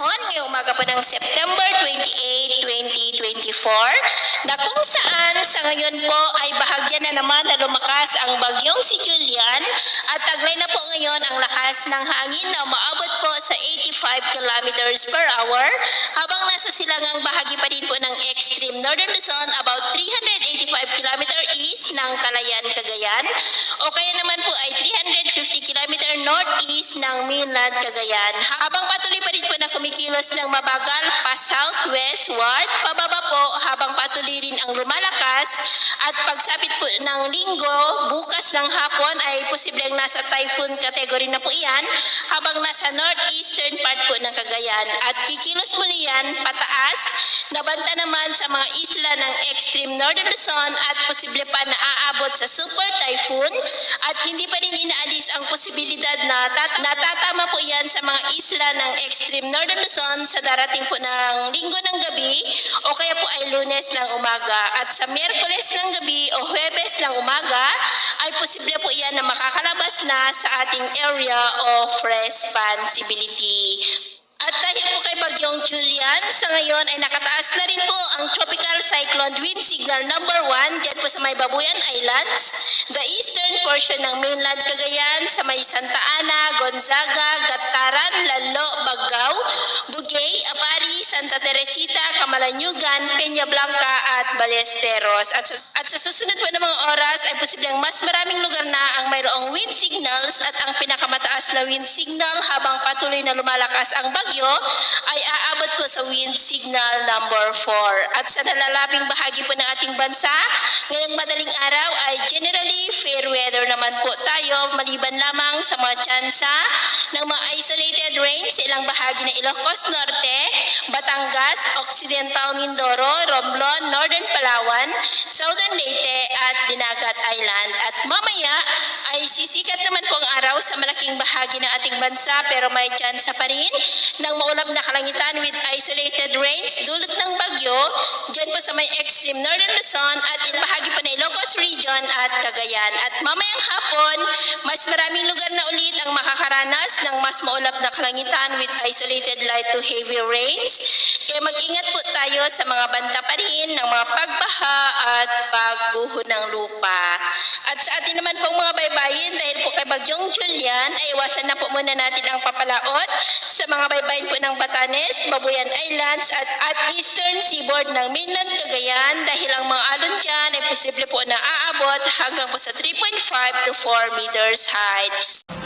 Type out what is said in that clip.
panahon ngayong umaga po ng September 28, 2024 na kung saan sa ngayon po ay bahagya na naman na lumakas ang bagyong si Julian at taglay na po ngayon ang lakas ng hangin na umaabot po sa 85 kilometers per hour habang nasa silangang bahagi pa din po ng extreme northern Luzon about 385 kilometer east ng Calayan, Cagayan o kaya naman po ay 350 kilometer northeast ng mainland Cagayan habang patuloy pa rin po na kumikilos ng mabagal pa southwestward pababa po habang patuloy rin ang lumalakas at pagsapit po ng linggo bukas ng hapon ay posibleng nasa typhoon category na po iyan habang nasa northeastern part po ng Cagayan at kikilos muli yan pataas nabanta naman sa mga isla ng extreme northern Luzon at posible pa na aabot sa super typhoon at hindi pa rin inaalis ang posibilidad na natatama po yan sa mga isla ng extreme northern Luzon sa darating po ng linggo ng gabi o kaya po ay lunes ng umaga at sa miyerkules ng gabi o huwebes ng umaga ay posible po yan na makakalabas na sa ating area of responsibility. At dahil po kay Bagyong Julian, sa ngayon ay nakataas na rin po ang Tropical Cyclone Wind Signal number 1 dyan po sa may Babuyan Islands, the eastern portion ng mainland Cagayan, sa may Santa Ana, Gonzaga, Gataran, Lalo, Bagao, Bugay, Apari, Santa Teresita, Camalanyugan, Peña Blanca at Ballesteros. At sa susunod po ng mga oras ay posibleng mas maraming lugar na ang mayroong wind signals at ang pinakamataas na wind signal habang patuloy na lumalakas ang bagyo ay aabot po sa wind signal number 4. At sa nalalaping bahagi po ng ating bansa, ngayong madaling araw ay generally fair weather naman po tayo maliban lamang sa mga tsansa ng mga isolated rain sa ilang bahagi ng Ilocos Norte, Batangas, Occidental Mindoro, Romblon, Northern Palawan, Southern Leyte at Dinagat Island. At mamaya ay sisikat naman po ang araw sa malaking bahagi ng ating bansa pero may tsansa pa rin ng maulap na kalangitan with isolated rains dulot ng bagyo dyan po sa may extreme northern Luzon at ilang bahagi pa ng Ilocos Region at Cagayan. At mamayang hapon, mas maraming lugar na ulit ang makakaranas ng mas maulap na kalangitan with isolated light to heavy rains. Kaya mag-ingat po tayo sa mga banta pa rin ng mga pagbaha at pagguho ng lupa. At sa atin naman pong mga baybayin, dahil po kay Bagyong Julian, ay iwasan na po muna natin ang papalaot sa mga baybayin po ng Batanes, Babuyan Islands at eastern seaboard ng mainland Cagayan dahil ang mga alon dyan ay posible po na aabot hanggang po sa 3.5 to 4 meters height.